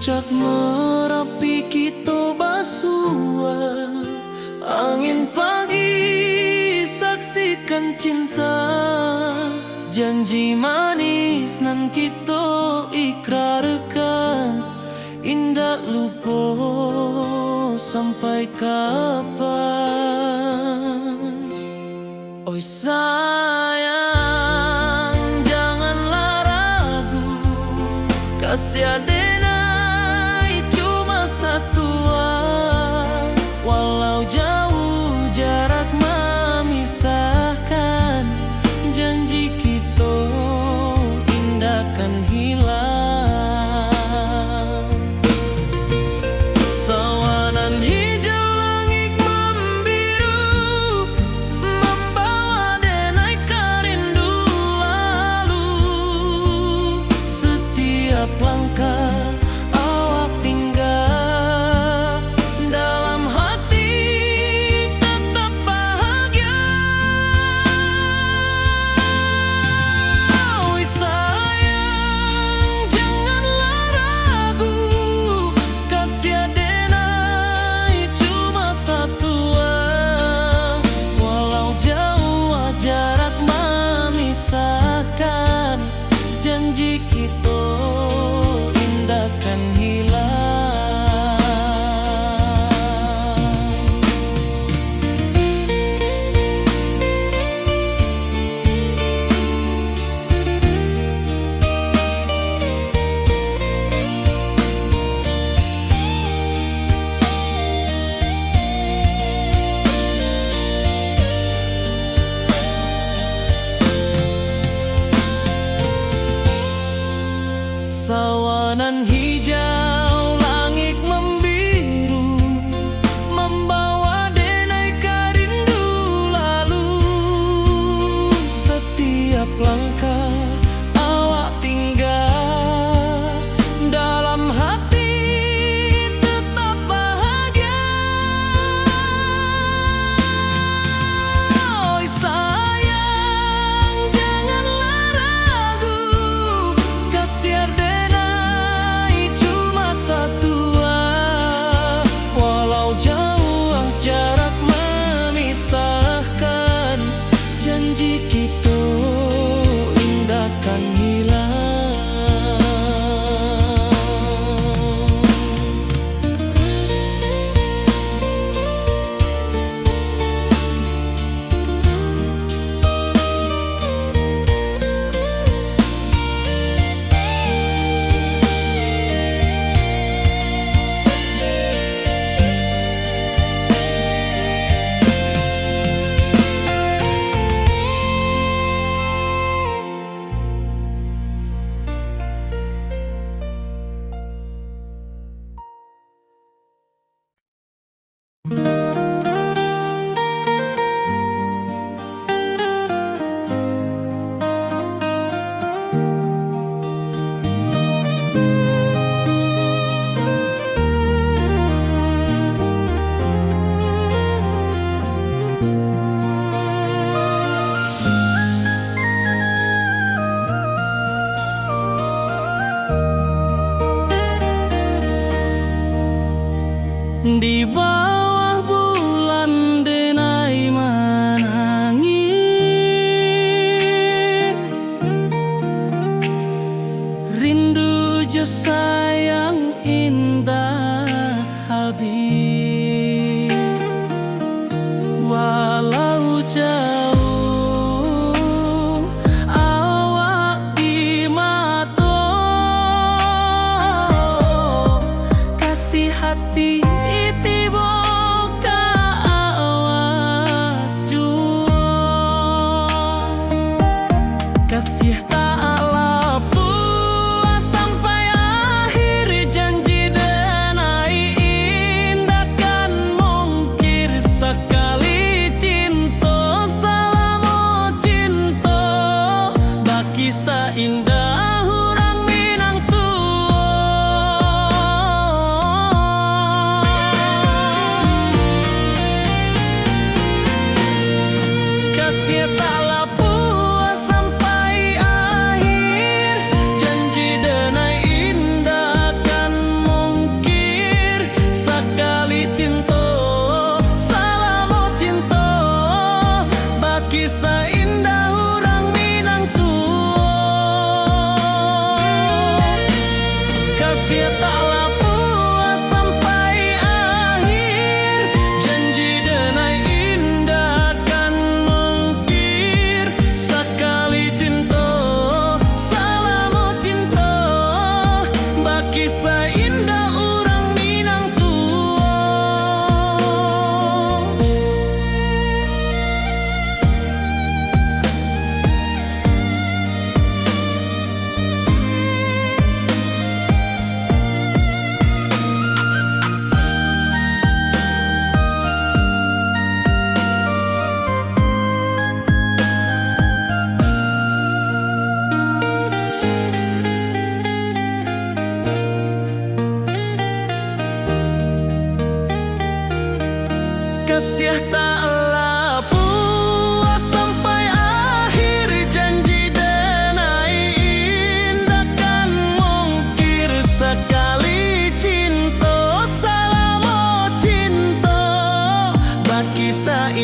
Puncak Merapi kita basua, angin pagi saksikan cinta, janji manis nan kita ikrarkan, indah lupa sampai kapan. Oi sayang, janganlah ragu, kasih adenai cuma satu, walau jauh jarak memisahkan, janji kita indahkan hilang. Sawanan hijau langit membiru, membawa denai karindu lalu. Setiap langkah awak tinggal, dalam hati tetap bahagia. Oi sayang, janganlah ragu, kasih adenai cuma satu, walau jauh jarak memisahkan, janji kita indahkan hilang. Sawanan hijau langit membiru, membawa denai karindu lalu. Setiap langkah awak tinggal, dalam hati tetap bahagia. Oi sayang, janganlah ragu, kasih adenai cuma satu, walau jauh jarak memisahkan, janji kita indahkan hilang. Di bawah bulan denai menangis, rindu jo sayang indah habis. Walau jauh awak di mata, kasih hati kasih tak lepas sampai akhir, janji denai indahkan mungkir sekali cinta, selama cinta baki seindah hurang Minang kasih tak lepas sampai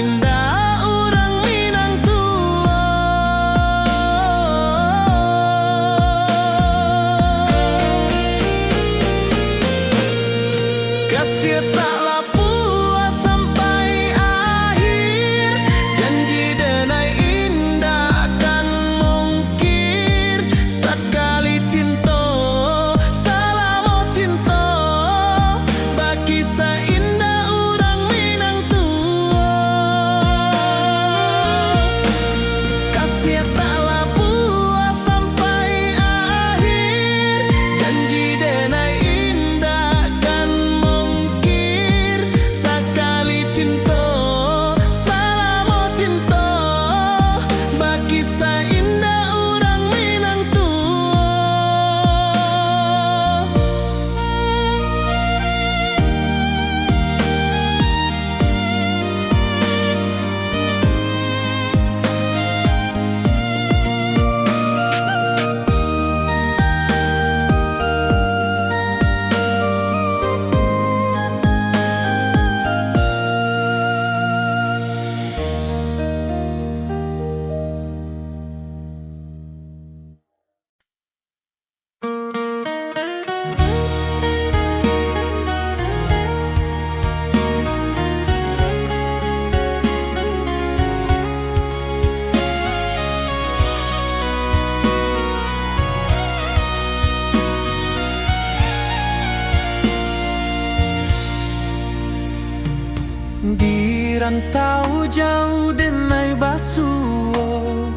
indah urang Minang tua. Kasih taklah puas sampai akhir, janji denai indah akan mungkir. Sekali cinta, selama cinta, bagi seindah urang Minang tua. Kasih taklah puas sampai akhir, janji denai indah akan mungkir. Sekali cinta, selama cinta, bagi seindah urang Minang tua. Di rantau jauh denai basuo,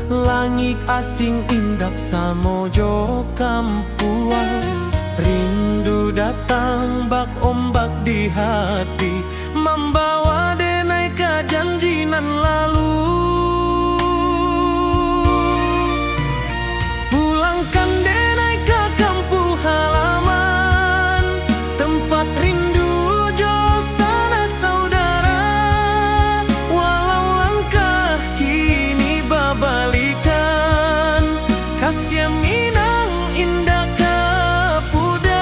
langit asing indak samojo kampuan. Rindu datang bak ombak di hati, membawa denai ke janji nan lalu. Pulangkan denai ke kampung halaman, tempat rindu jo sanak saudara. Walau langkah kini babalikan, kasih Minang indah ke pudar.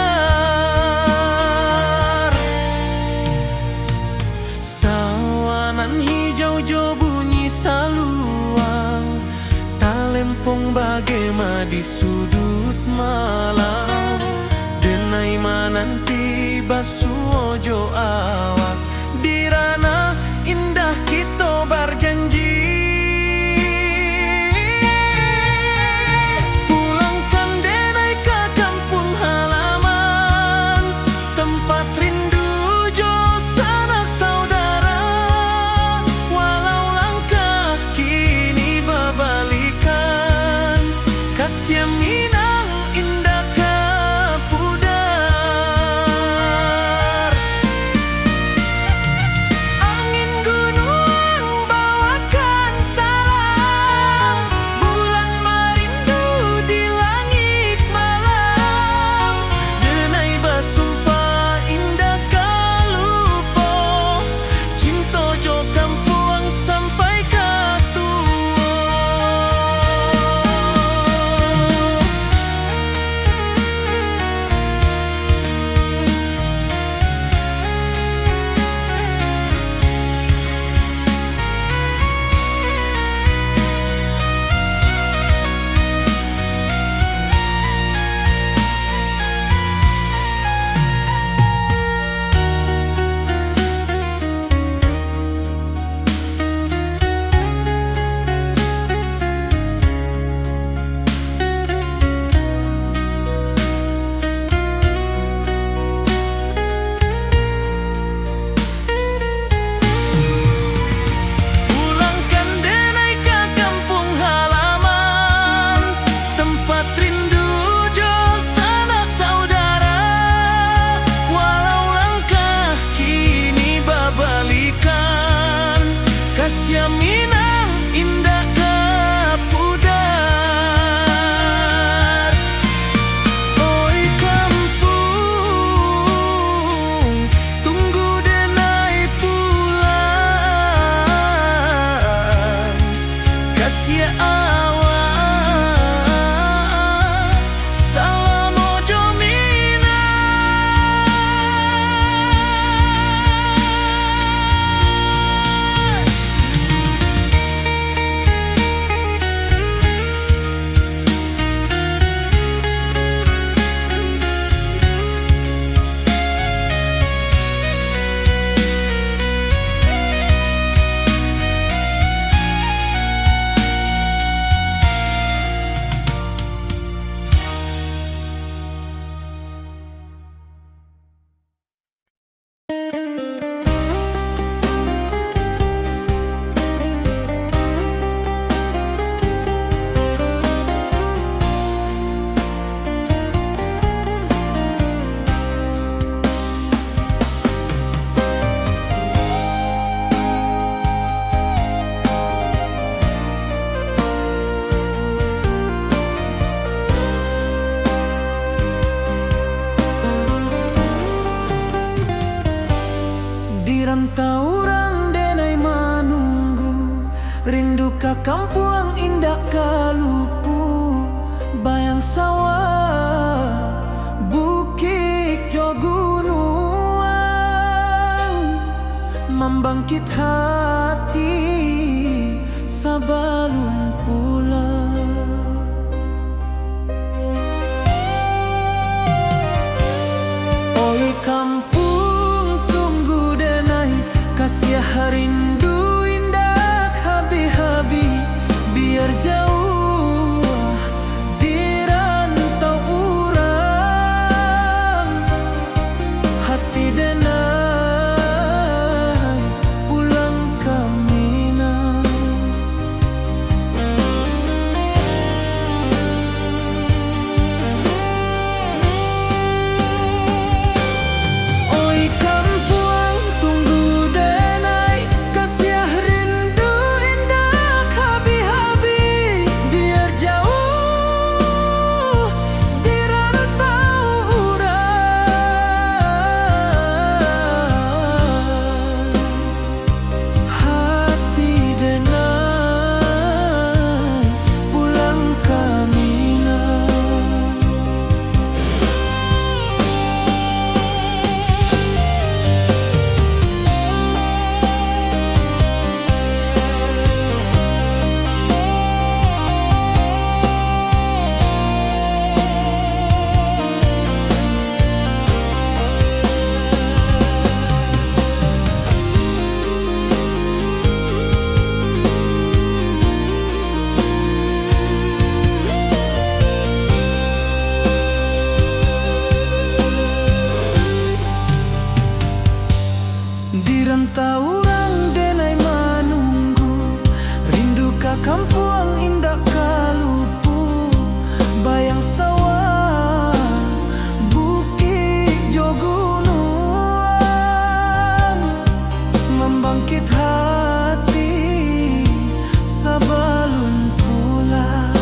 Sawanan hijau jo bunyi saluang, talempong bagema di sudut malam. Denai mananti basuo jo awak, di ranah indah kita berjanji. Pulangkan denai ke kampung halaman, tempat rindu jo sanak saudara. Walau langkah kini babalikan, kasih Minang indah ke pudar. rindu ka kampung indah kalupu, bayang sawah, bukit jo gunung, membangkit hati sebelum pulang. Oi kampung tunggu denai, kasih rindu indah habi-habi, biar jauh di rantau urang, hati denai pulang ke Minang. Oi kampung tunggu denai, kasih rindu indah habi-habi, biar jauh di rantau urang, hati denai pulang ke Minang. Di rantau urang denai menunggu, rindu ka kampung indah kalupu, bayang sawah, bukit jo gunung, membangkit hati sebelum pulang.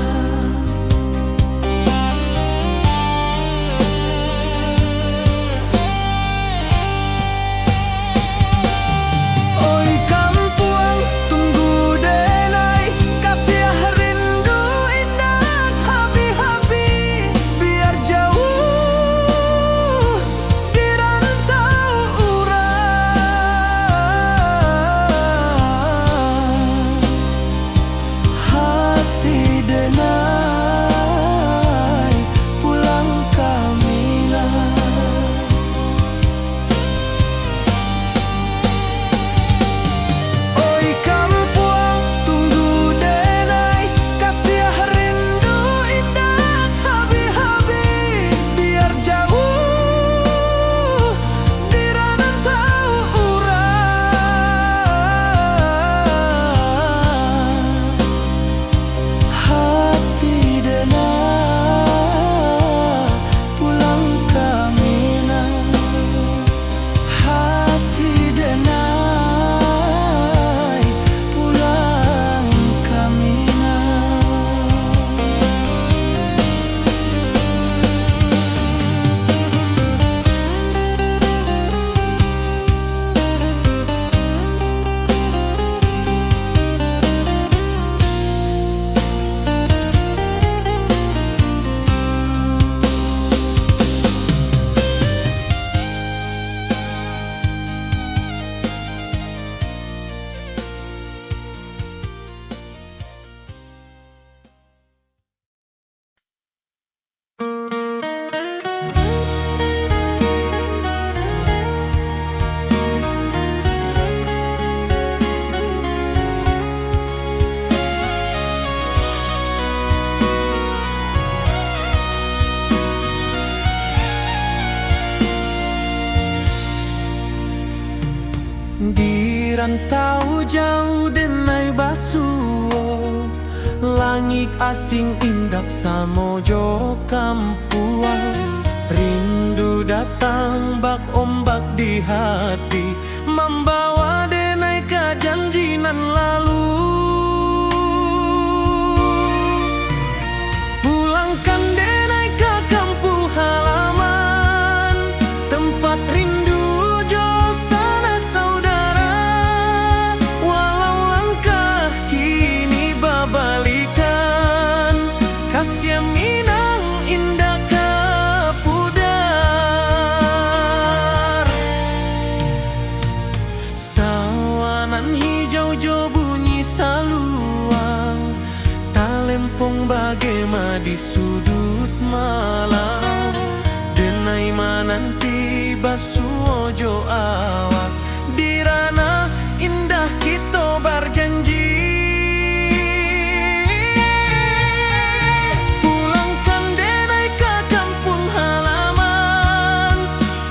Oi kampung tunggu denai, kasih rindu indah habi-habi, biar jauh di rantau urang, hati denai pulang ke Minang. Oi kampung tunggu denai, kasih rindu indah habi-habi, biar jauh di rantau urang, hati denai pulang ke Minang, hati denai pulang ke Minang. Di rantau jauh denai basuo, langit asing indak samojo kampuan, rindu datang bak ombak di hati, membawa denai ke janji nan lalu. Pulangkan denai ke kampung halaman, tempat rindu jo sanak saudara, walau langkah kini bagaimana di sudut malam denai mananti basuojo awak di ranah indah kita berjanji pulangkan denai ke kampung halaman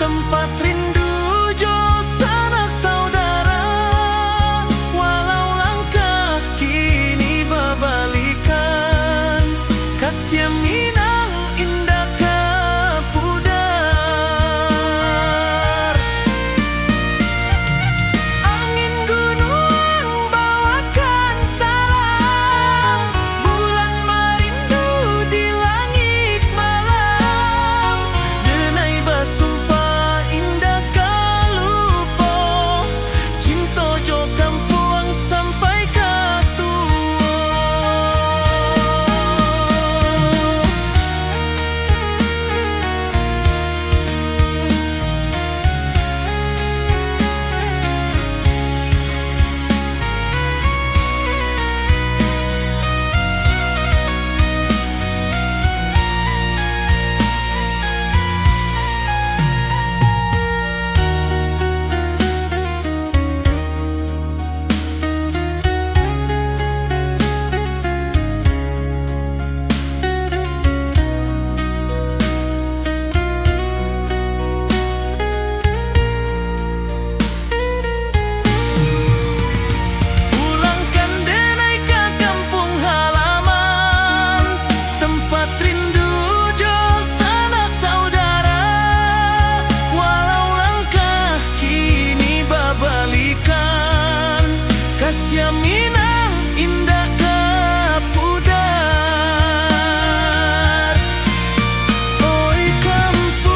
tempat rindu jo sanak saudara walau langkah kini berbalikan kasih minang indah ke pudar angin gunung bawakan salam bulan merindu di langit malam denai basumpah indah kalupo cinta jo kampung sampai ke tua. Pulangkan denai ke kampung halaman tempat rindu jo sanak saudara walau langkah kini berbalikan kasih minang indah ke pudar. Oi kampung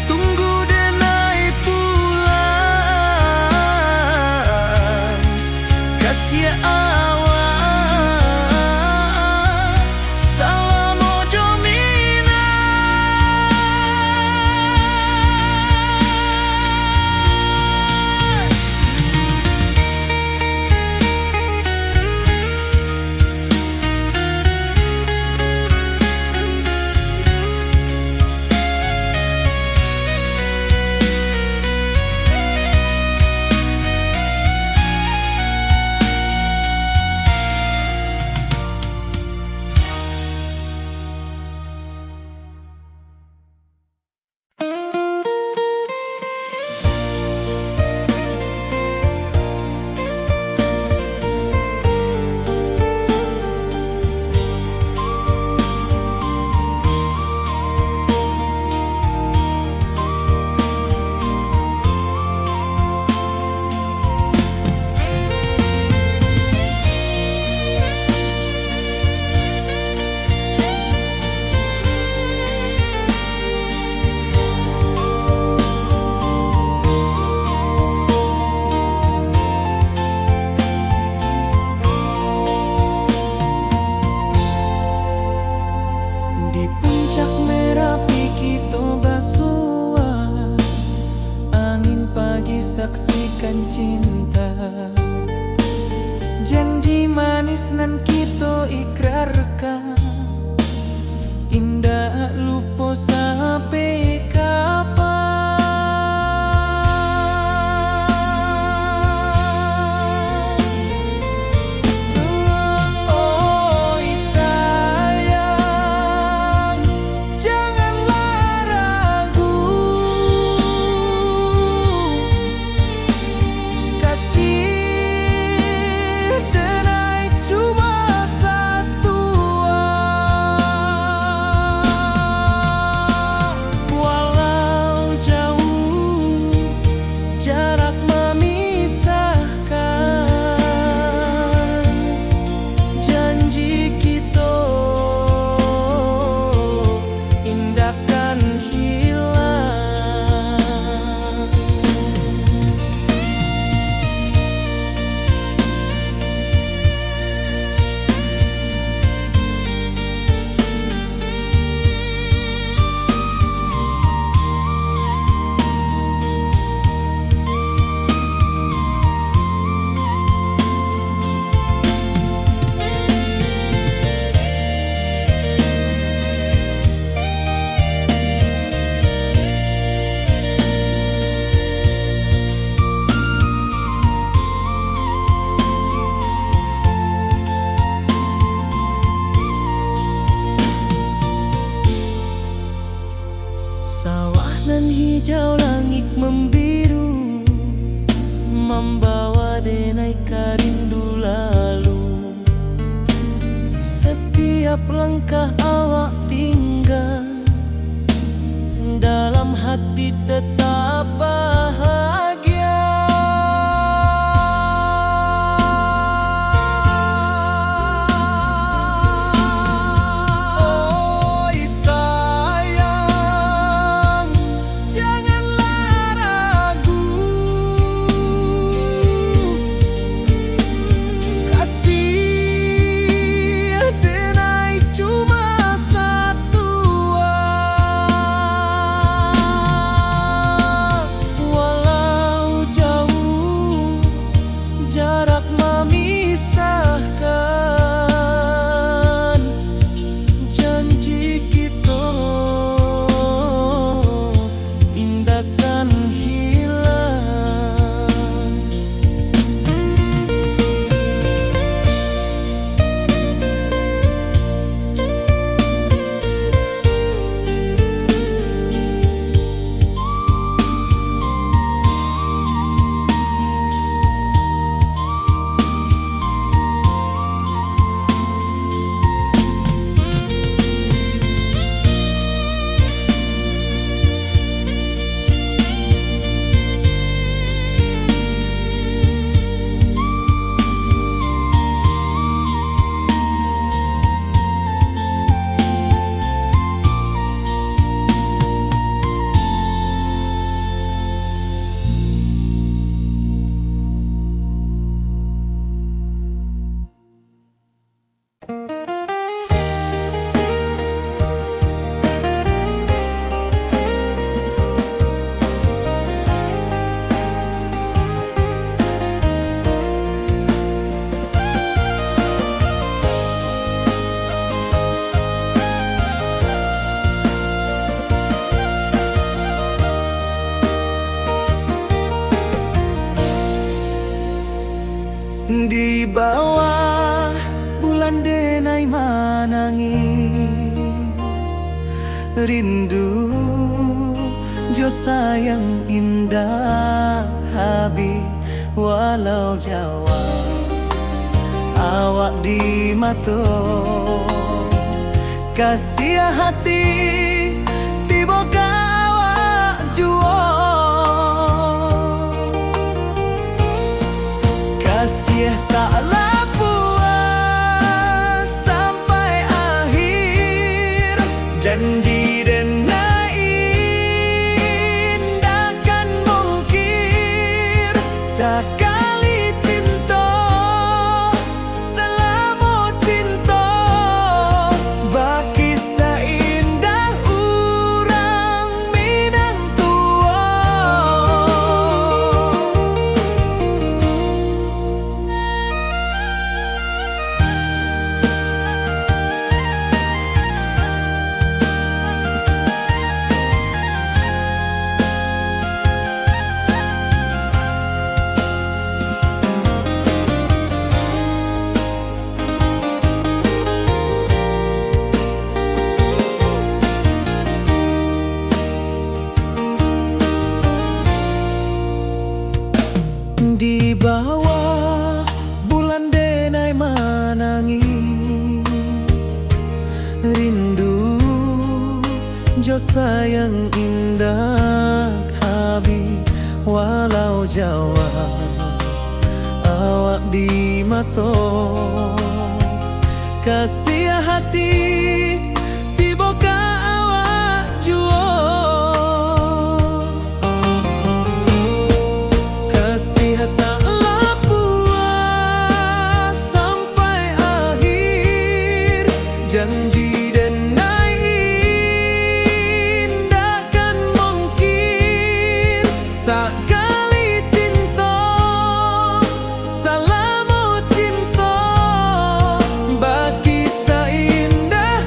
tunggu denai pulang kasih awak salam ojo minang. Di puncak Merapi kita basua angin pagi saksikan cinta janji manis nan kita ikrarkan indah lupa sampai kapan. Oi sayang janganlah ragu kasih denai cuma satu denai karindu lalu. Setiap langkah awak tinggal, dalam hati tetap bahagia. Oi sayang, janganlah ragu. Kasih denai cuma satu. Walau jauh jarak memisahkan, janji kita indahkan hilang. Di bawah bulan denai manangi, rindu jo sayang indah habi. Walau Jawa awak di mato, kasih hati tiba awak juo. Kasih taklah puas sampai akhir, janji denai indahkan mungkir. Sekali cinta selama cinta, baki seindah urang Minang tua. Di bawah bulan denai manangi, rindu jo sayang indah habi. Walau Jawa awak di mato, kasih hati tiba ka awak juo. Taklah puas sampai akhir, janji denai indahkan mungkir. Sekali cinta selama cinta, baki seindah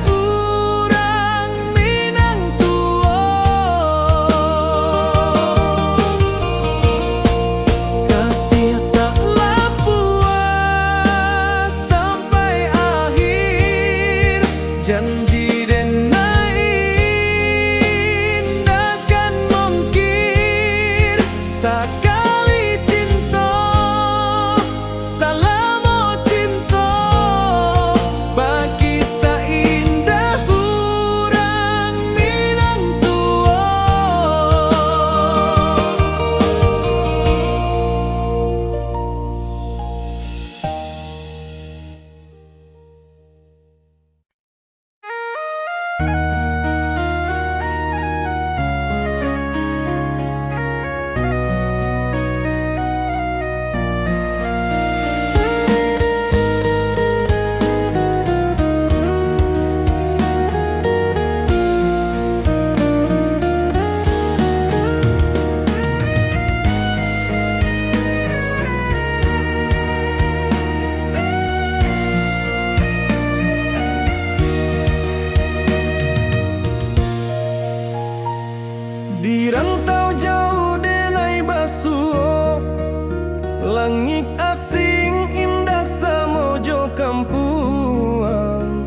langit asing indah samojo kampuang.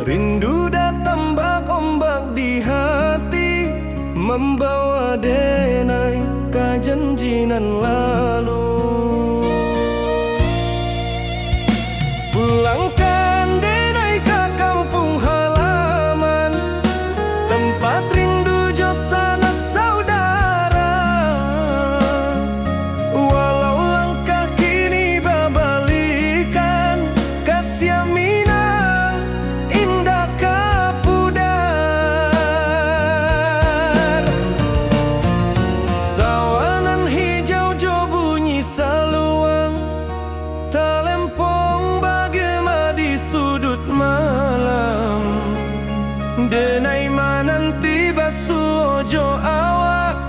Rindu datang ombak di hati, membawa denai kajanjinan lalu. Pulangkan denai ke kampung halaman, tempat rindu jo sanak saudara. Walau langkah kini babalikan, kasih Minang indah kapudar. Sawangan hijau jo bunyi saluang, talempong bagema di sudut malam. Denai mananti basuojo awak,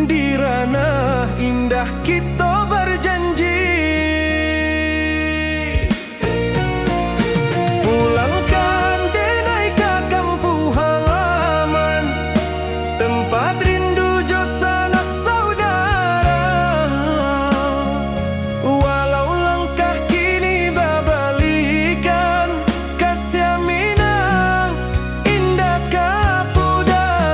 di ranah indah kita berjanji. Pulangkan denai ke kampung halaman, tempat rindu jo sanak saudara. Walau langkah kini babalikan, kasih Minang indah kapudar.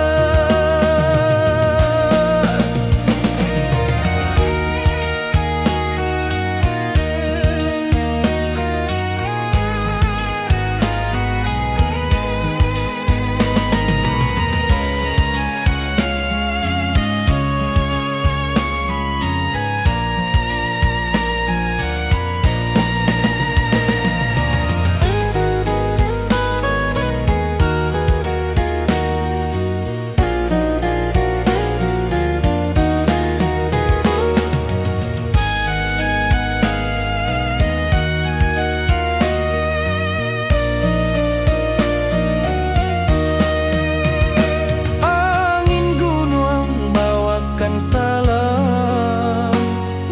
Angin gunung bawakan salam,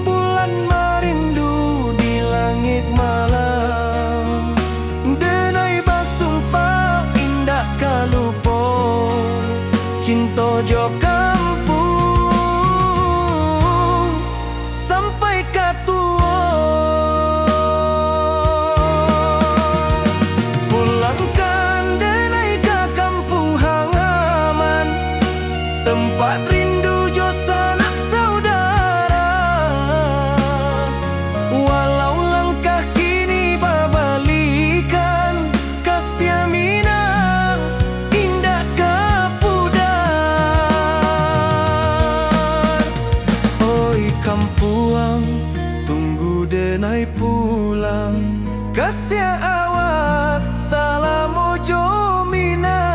bulan merindu di langit malam. Denai basumpah indah kalupo, cinta jo kampung sampai katua. Pulangkan denai ke kampung halaman, tempat rindu jo sanak saudara. Walau langkah kini babalikan, kasih Minang indah kapudar. Oi kampuang, tunggu denai pulang, kasih awak salam ojo Minang.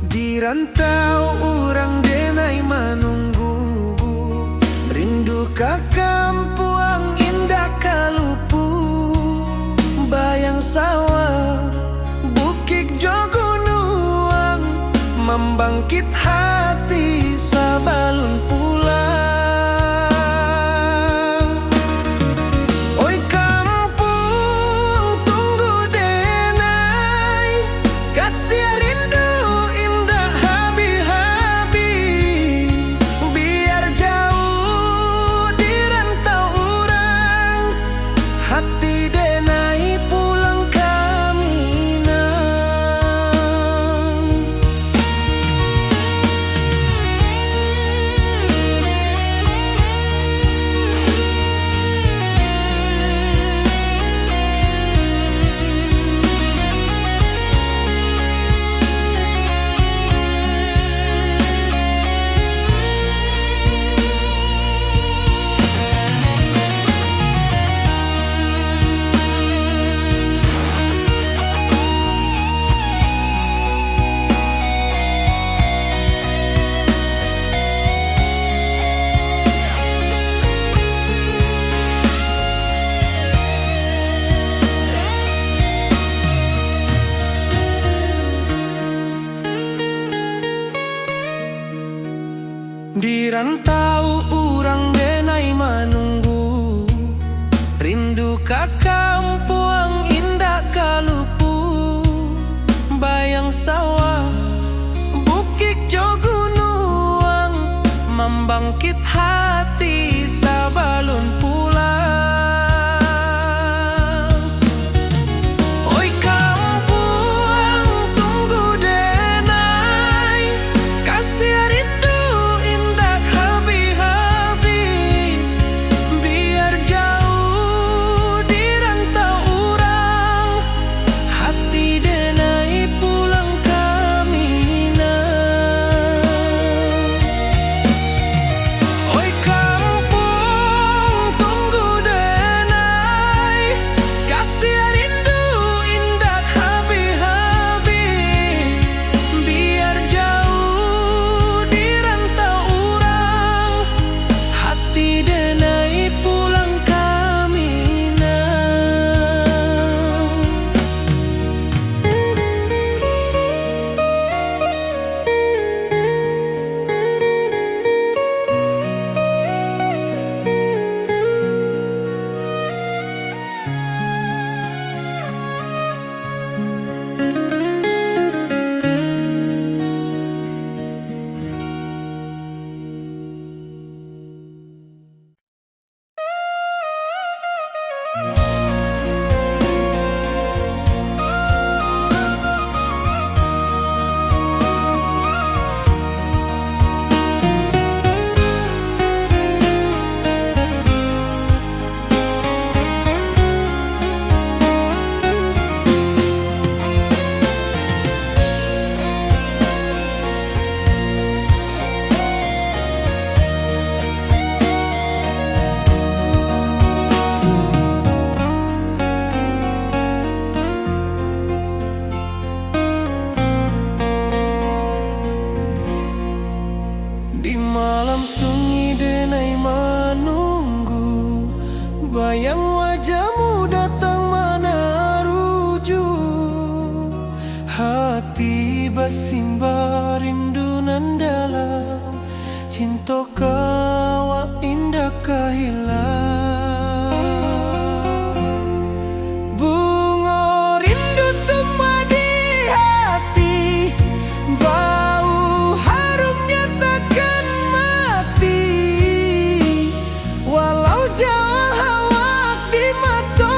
Di rantau urang denai menunggu, rindu ka kampuang indah kalupu. Bayang sawah, bukit jo gunung, membangkit hati sabalun pulang. Oi kampung, tunggu denai, kasih rindu indah habi-habi. Biar jauh di rantau rantau urang denai manunggu, rindu ka kampung indah kalupu, bayang sawah bukit jo gunung, membangkit hati sabalun pulang. Oi kampung tunggu denai, kasih rindu indah habi-habi, biar jauh di rantau urang, hati denai pulang kamina. Oi kampung tunggu denai, kasih rindu indah habi-habi, biar jauh di rantau urang, hati denai pulang kamina. Di malam sunyi denai menunggu, bayang wajahmu datang mana rujuk, hati bersimbar rindu nan dalam, cinta kawa indah kahilang. Bunga rindu tumbuh di hati, bau harumnya takkan mati, walau jauh hawak di mata,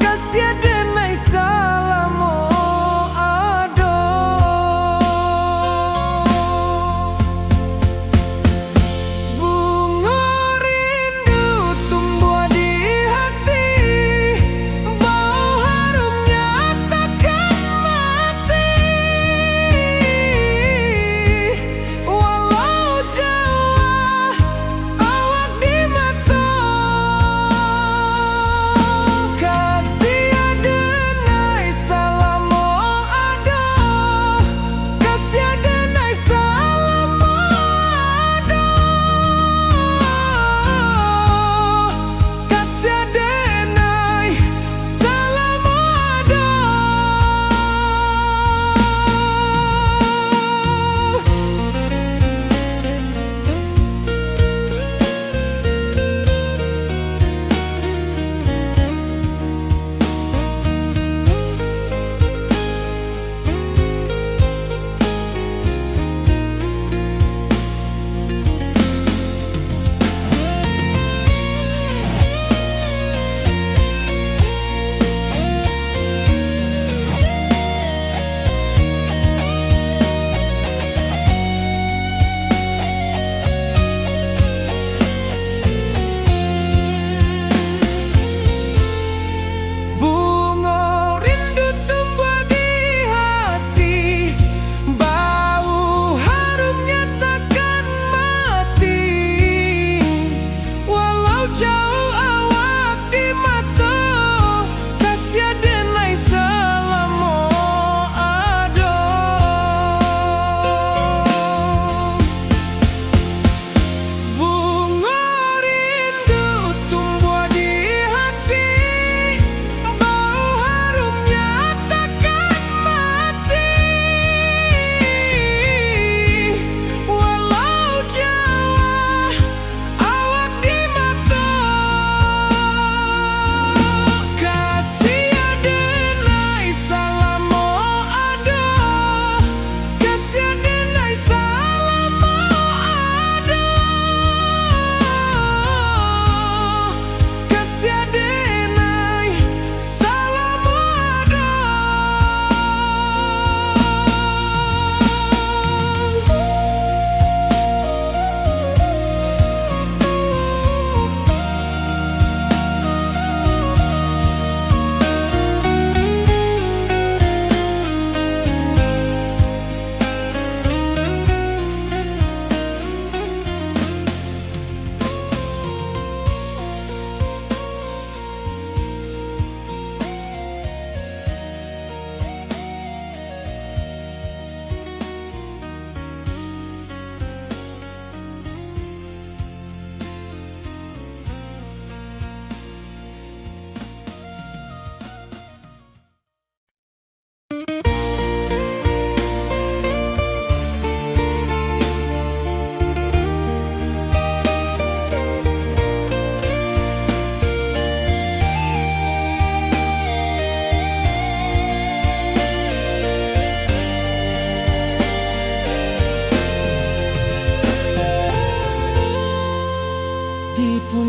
kasih denai salamo ado. Bunga rindu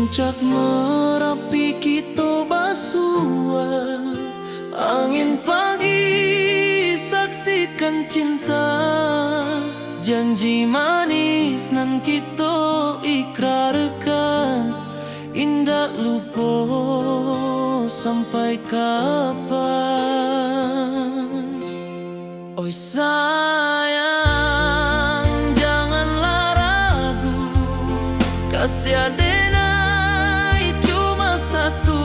Puncak Merapi kita basua, angin pagi saksikan cinta, janji manis nan kita ikrarkan, indah lupa sampai kapan. Oi sayang, janganlah ragu, kasih adenai cuma satu.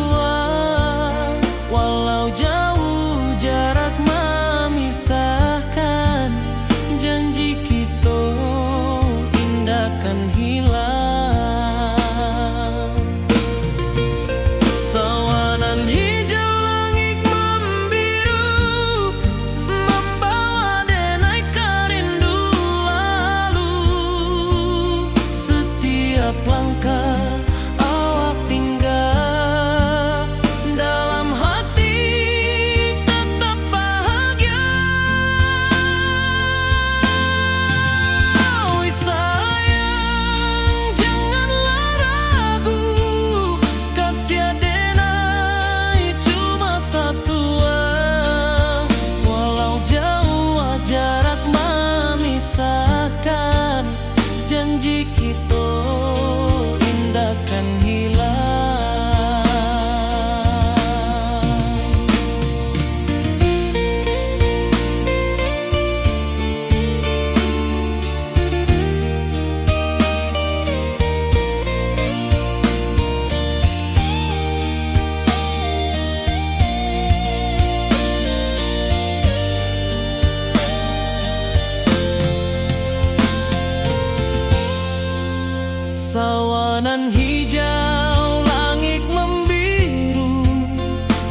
Walau jauh jarak memisahkan, janji kita indah kan hilang. Sawanan hijau langit membiru, membawa denai kerindu lalu. Setiap langkah awak tinggal, dalam hati tetap bahagia. Oi sayang, janganlah ragu, kasih adenai cuma satu. Walau jauh jarak memisahkan, janji kita indah kan hilang. Sawanan hijau langit membiru,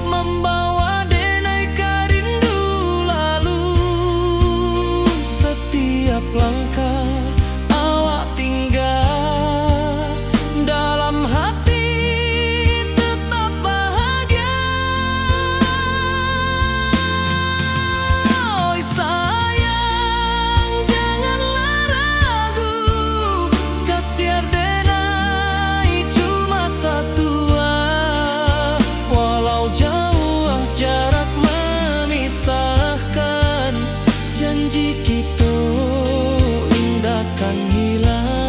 membawa denai kerindu lalu. Setiap langkah awak tinggal, dalam hati tetap bahagia. Oi sayang, janganlah ragu, kasih adenai cuma satu. Walau jauh jarak memisahkan, janji kita indah kan hilang.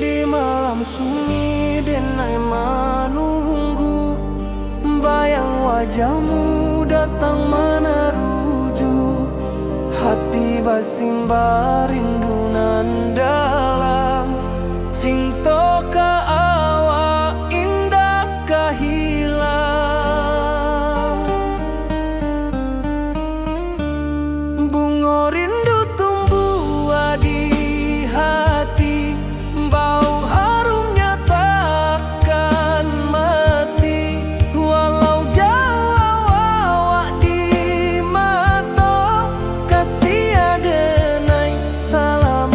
Di malam sunyi denai menunggu, bayang wajahmu datang meneruju. Hati basimba rindu nan dalam, cinta ka awak indah ka hilang. Bunga rindu tumbuh di hati, bau harumnya takkan mati. Walau jauh awak di mata, kasih adenai salam.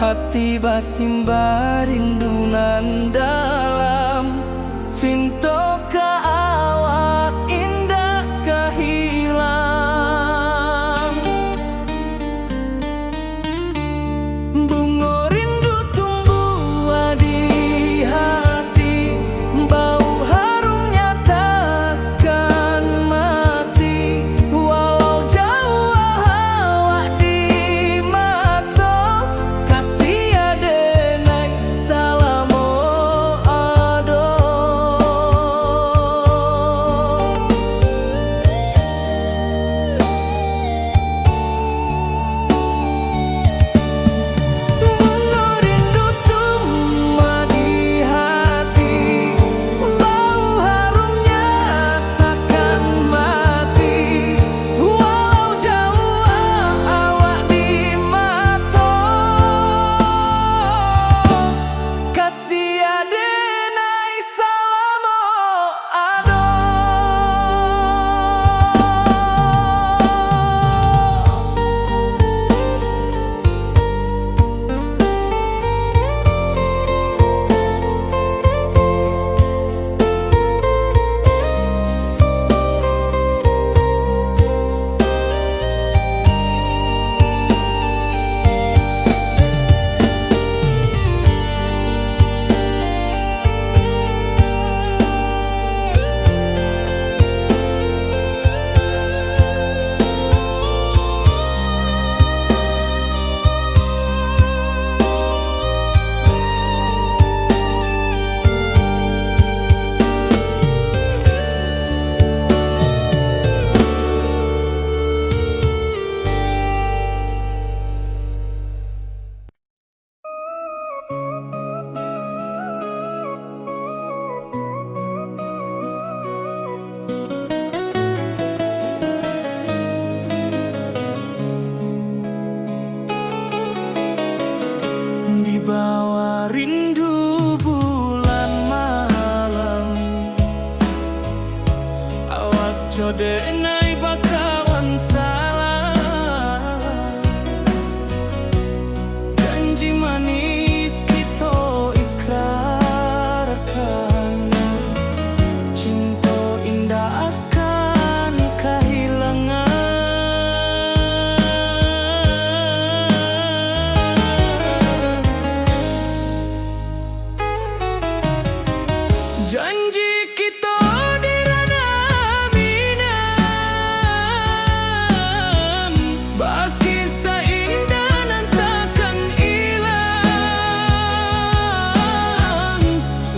hati basimba rindunan dalam cinta ka awak indah kahilang. Bunga rindu tumbuh di hati, bau harumnya takkan mati. Walau jauh awak di mata, kasih adenai salamo ado. Bunga rindu tumbuh di hati, bau harumnya takkan mati. Walau jauh awak di mata, kasih adenai salamo ado. Di bawah rindu bulan malam, awak jodenai bakawan salah. Janji manis kita ikrarkan, cinta indah akan kehilangan. Janji kita di ranah minam, baki seindah nan takkan hilang.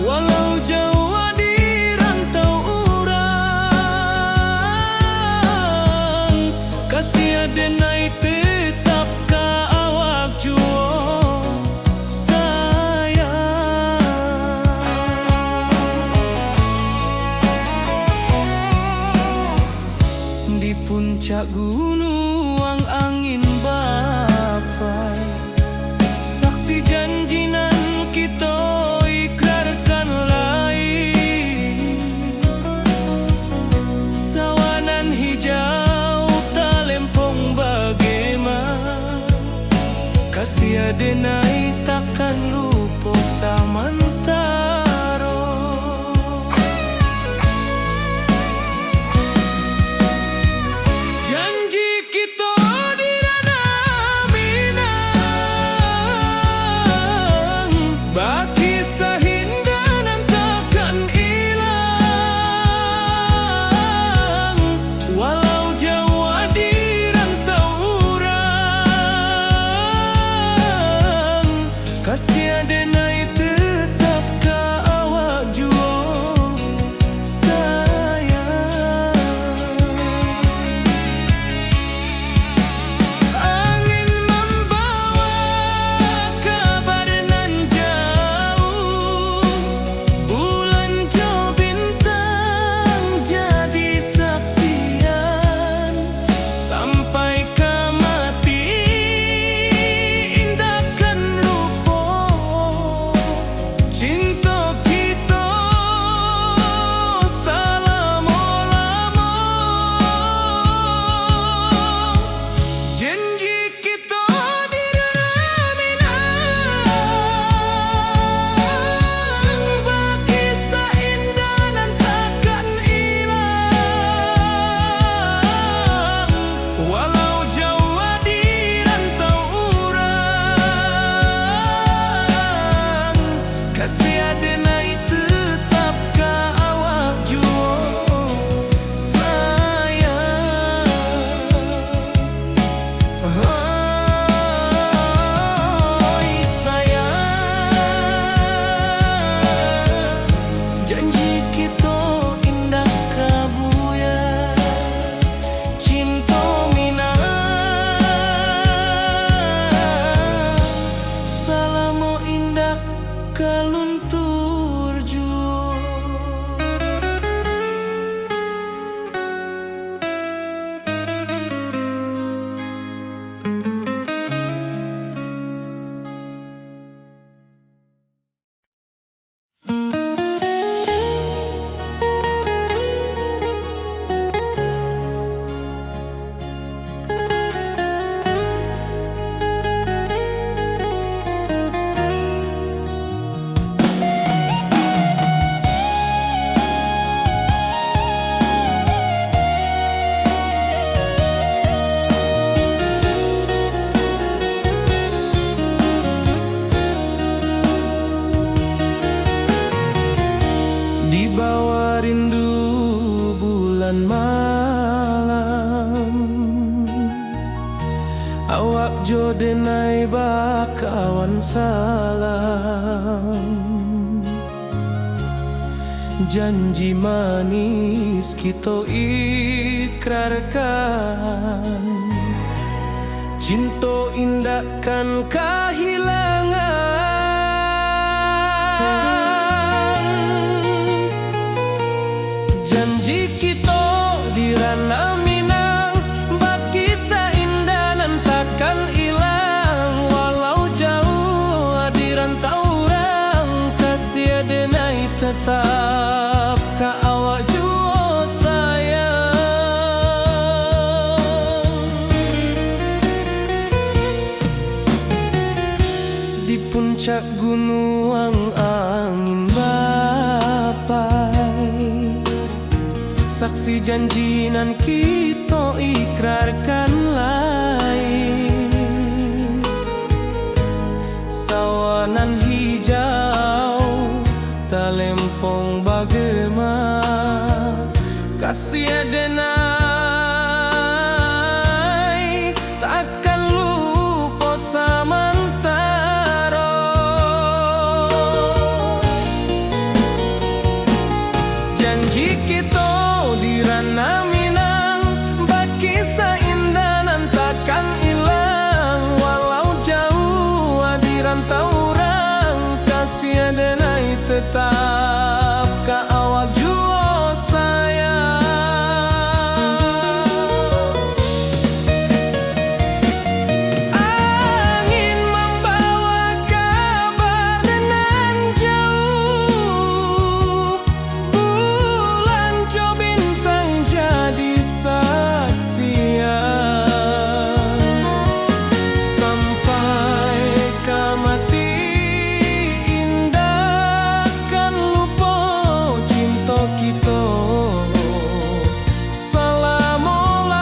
Walau jauh di rantau urang, kasih adenai tetap ka awak jua di puncak gunung angin bapai, saksi janji nan kita ikrarkan lain. Sawanan hijau talempong bagaimana, kasih adenai takkan lupa samantara. Janji kita di ranah minang, baki sahinda nan takkan hilang. Walau jauh di rantau urang, kaluntur jua. Di bawah rindu bulan malam, awak jo denai bakawan salam. Janji manis kita ikrarkan, cinta indahkan kehilangan. Janji kita di ranah Minang, bakisah indah nan takkan hilang. Walau jauh di rantau orang, kasih denai tetap ka awak jua sayang. Di puncak gunung angin bapai, saksi janji nan kita ikrarkan lain. Sawanan hijau talempong bagema, kasih denai takkan lupa samantara. Janji kita di ranah Minang, bakisah indah nan takkan hilang. Walau jauh di rantau orang, kasih denai tetap ka awak jua sayang. Angin membawa kabar nan jauh, bulan jo bintang jadi saksian. Sampai ke mati indah kan lupa cinta kita selama-lama.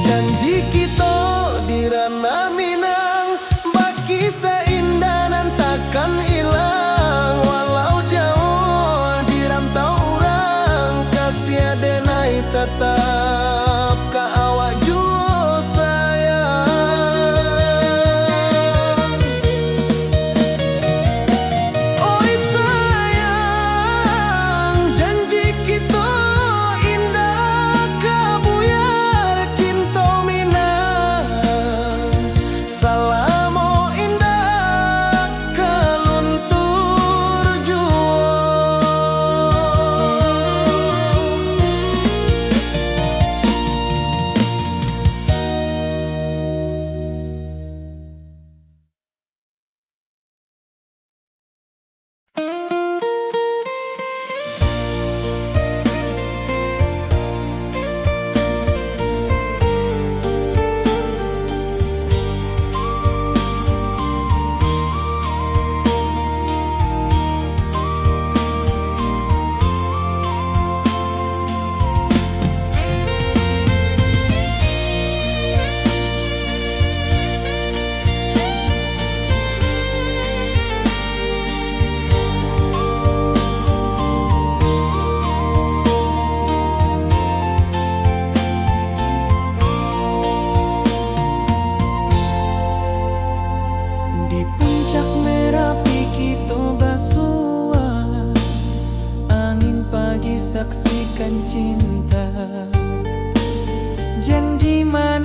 Janji kita di ranah Minang, bakisah indah nan takkan hilang. Walau jauh di rantau orang, kasih denai tetap ka awak jua sayang. Oi sayang, janji kita indah kabuyar cinta Minang. Salamo indah kaluntur jua.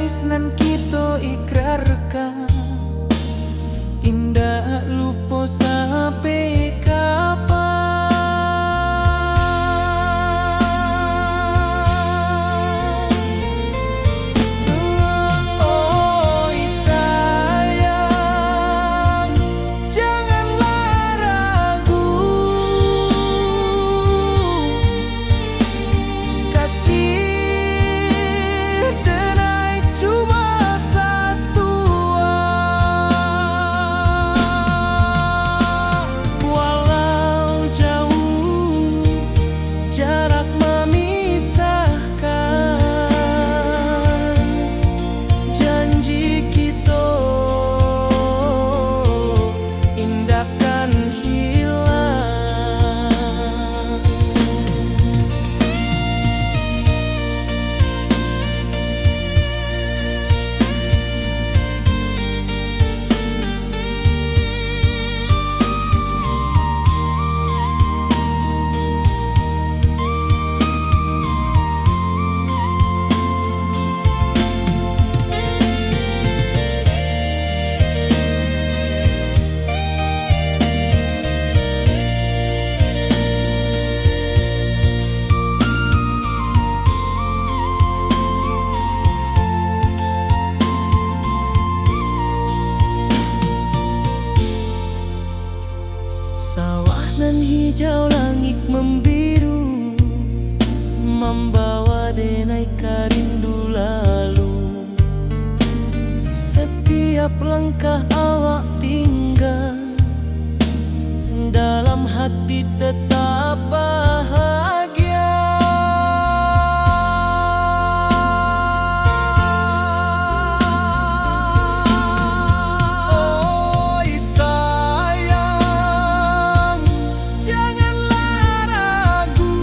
wis nan kita ikrarkan, indah lupa sampai kapan. Oi sayang, janganlah ragu, kasih denai cuma satu. Walau jauh jarak memisahkan, janji kita indahkan hilang. Sawah nan hijau, langit membiru, membawa denai rindu lalu. Setiap langkah awak tinggal, dalam hati tetap bahagia. Oi sayang, janganlah ragu,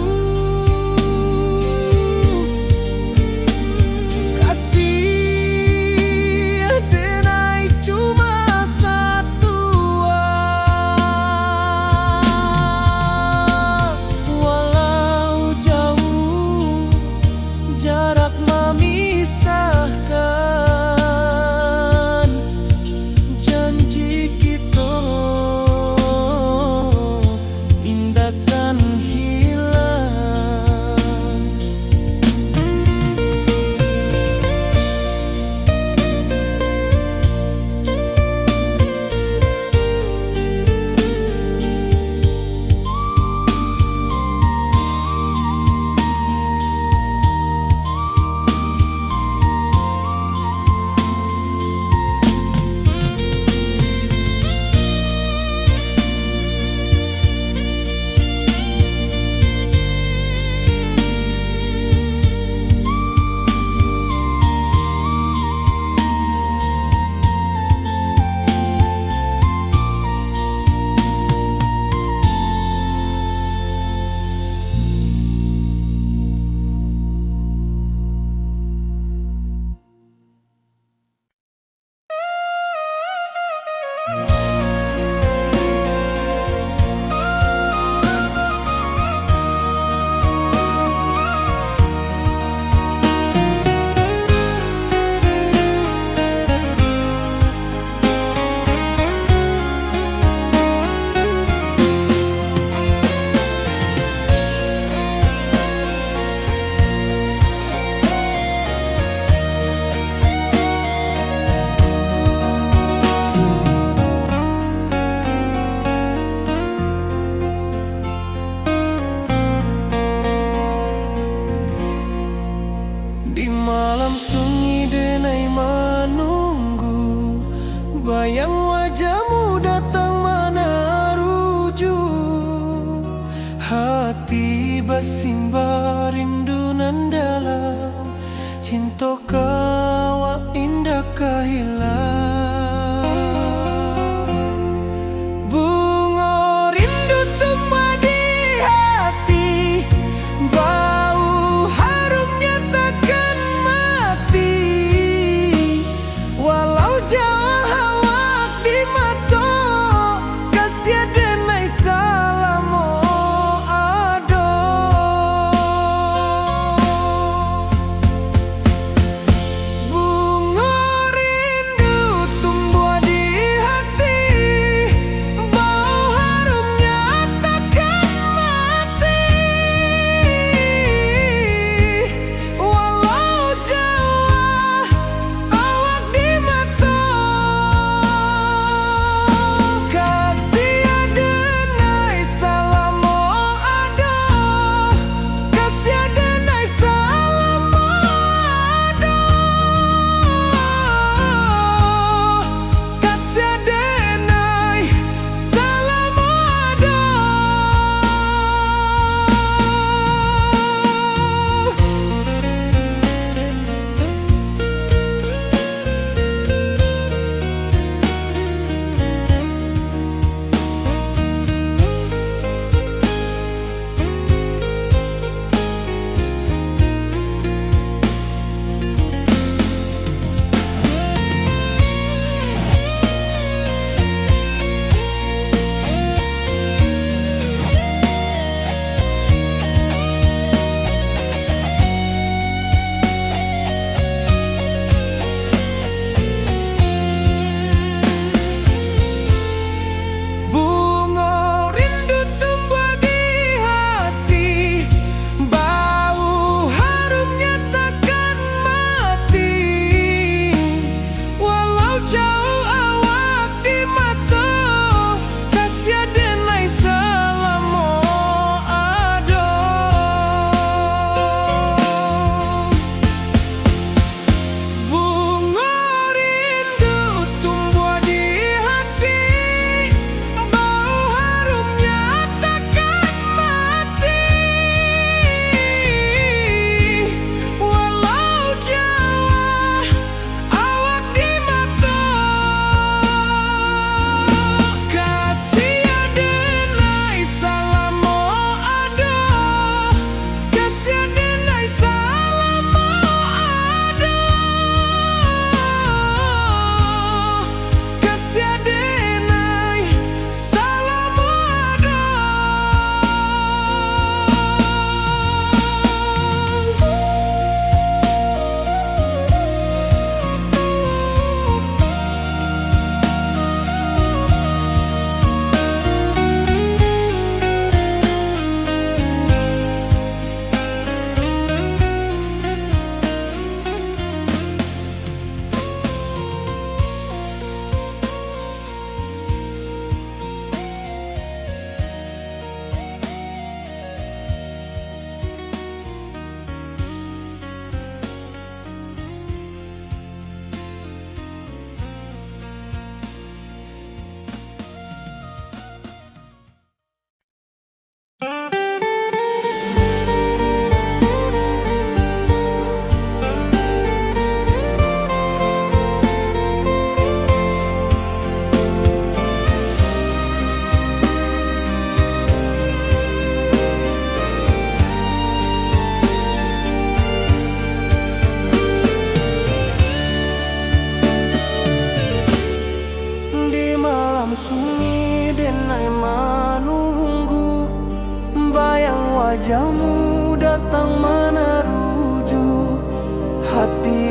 kasih denai cuma satu. Walau jauh jarak memisahkan, janji kita indahkan hilang. Di malam sunyi denai menunggu, bayang wajahmu datang meneruju. Hati bersimba rindu nan dalam, cinta kau indah kehilang. Bunga rindu tumbuh di hati, bau harumnya takkan mati. Walau jauh awak di mata, kasih denai salam ado.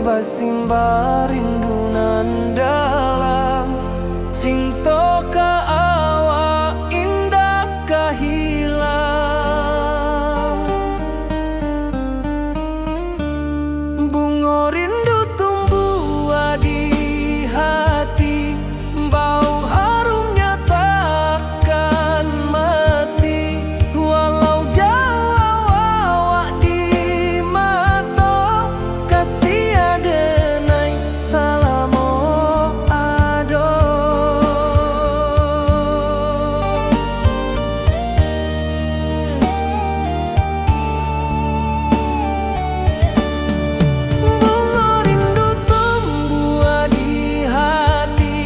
basimba rindu nan dalam, cinta ka awak indah ka hilang. Bunga rindu tumbuh di hati, bau harumnya takkan mati. Walau jauh awak di mata, kasih adenai salamo ado. Bunga rindu tumbuh di hati,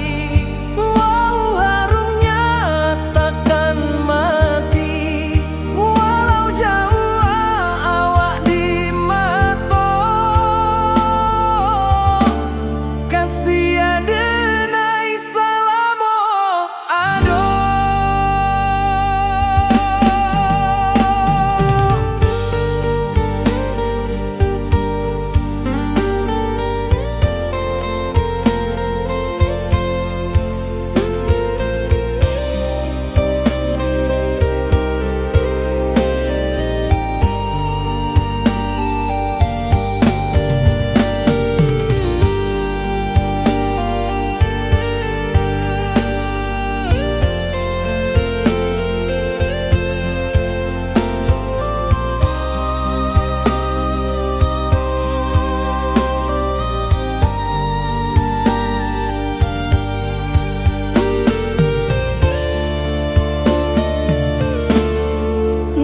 bau harumnya takkan mati. Walau jauh awak di mata, kasih adenai salamo ado.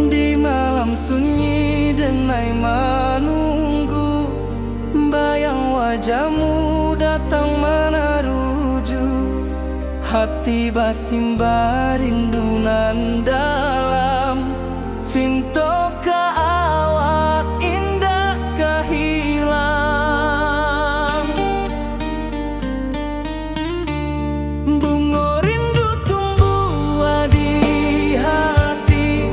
Di malam sunyi denai menunggu, bayang wajahmu datang meneruju. Hati basimba rindu nan dalam, cinta ka awak indah ka hilang. Bunga rindu tumbuh di hati,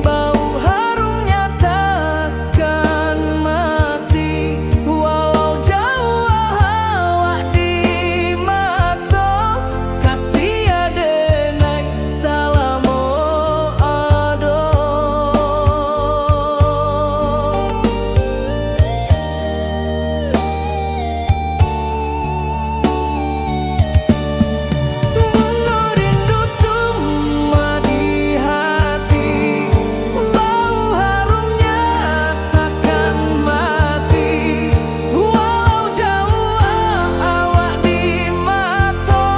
bau harumnya takkan mati. Walau jauh awak di mata, kasih adenai salamo ado. Bunga rindu tumbuh di hati, bau harumnya takkan mati. Walau jauh awak di mata,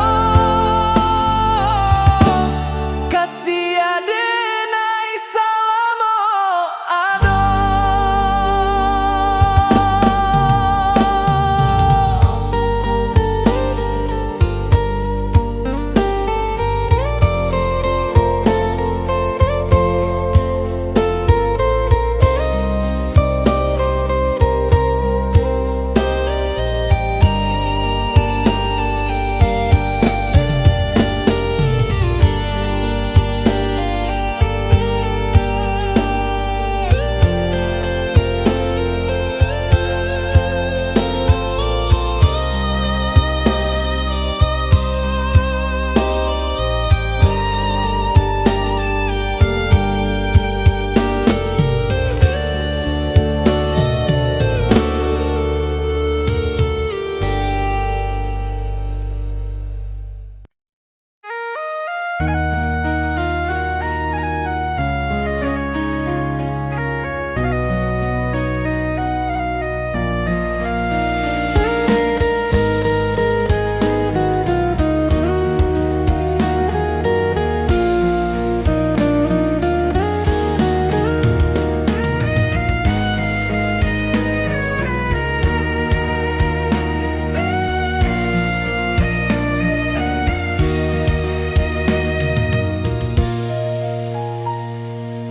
kasih adenai salamo ado.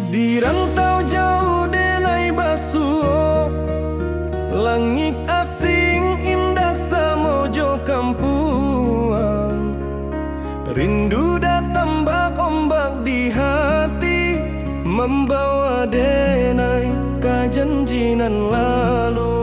Di rantau jauh denai basuh, langit asing indah samojo kampuan. Rindu datang bak ombak di hati, membawa denai ka janjinan lalu.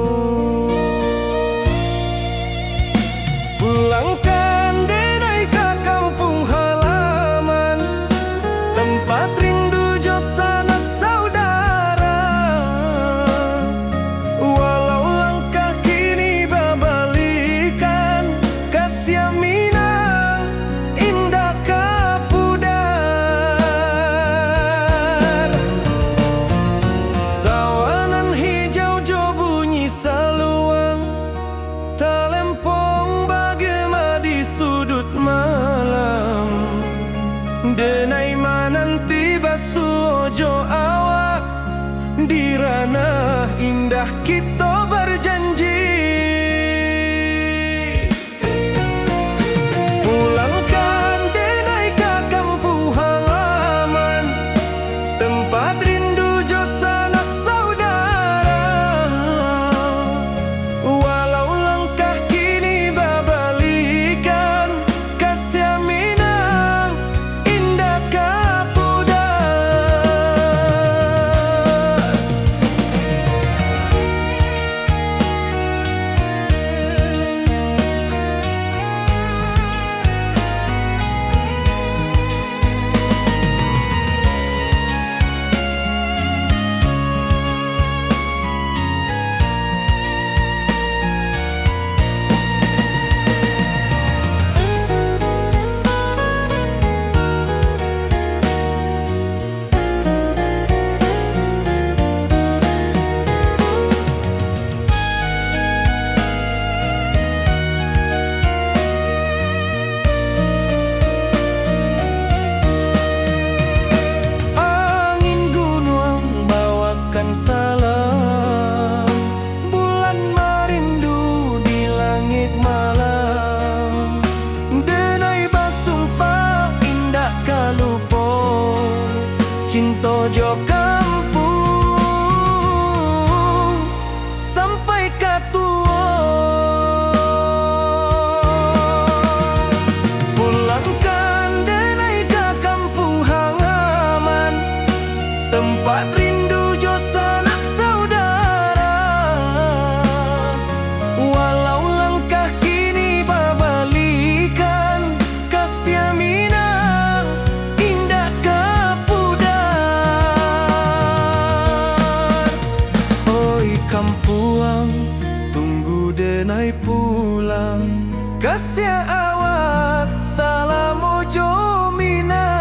mojo kampung sampai ka tua. Pulangkan denai ka kampung halaman, tempat rindu jo sanak saudara. Walau langkah kini babalikan, kasih Minang indah ka pudar. Oi kampuang, tunggu denai pulang, kasih awak salam mojo Minang.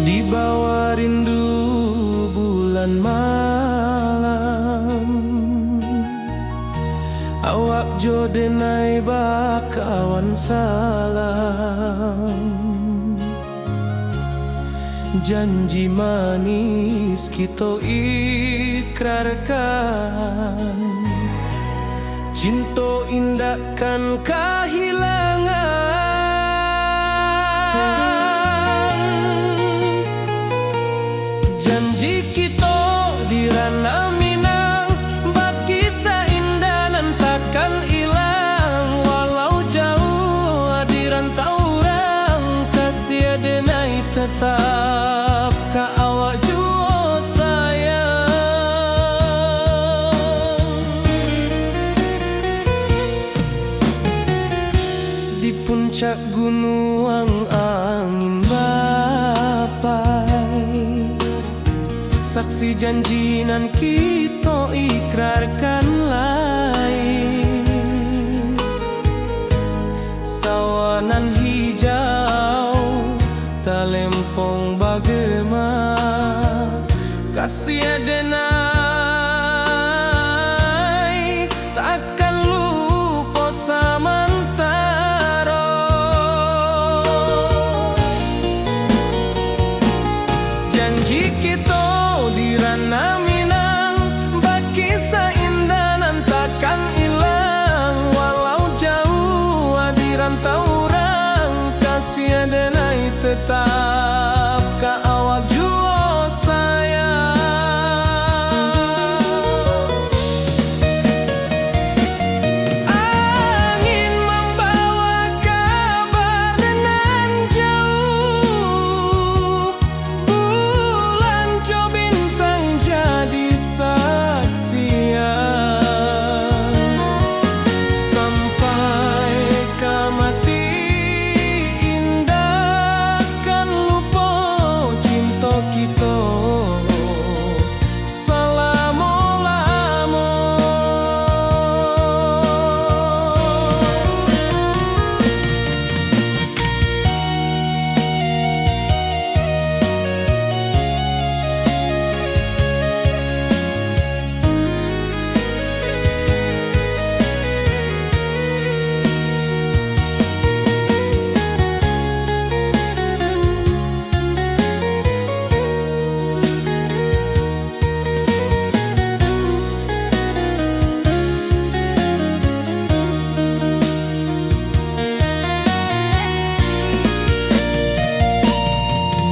Di bawah rindu bulan malam, awak jo denai bakawan salam. Janji manis kita ikrarkan, cinta indahkan kehilangan. Janji kita di ranah Minang, bakisah indah nan takkan hilang. Walau jauh di rantau orang, kasih denai tetap ka awak jua sayang. Di puncak gunung angin bapai, saksi janji nan kita ikrarkan lain. Sawanan hijau talempong bagema, kasih denai takkan lupa samantara. Janji kita di ranah Minang, bakisah indah nan takkan hilang. Walau jauh di rantau orang, kasih denai tetap ka awak jua sayang. Angin membawa kabar nan jauh, bulan jo bintang jadi saksian. Sampai ka mati indahkan lupa cinta kita selama-lama.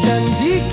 Janji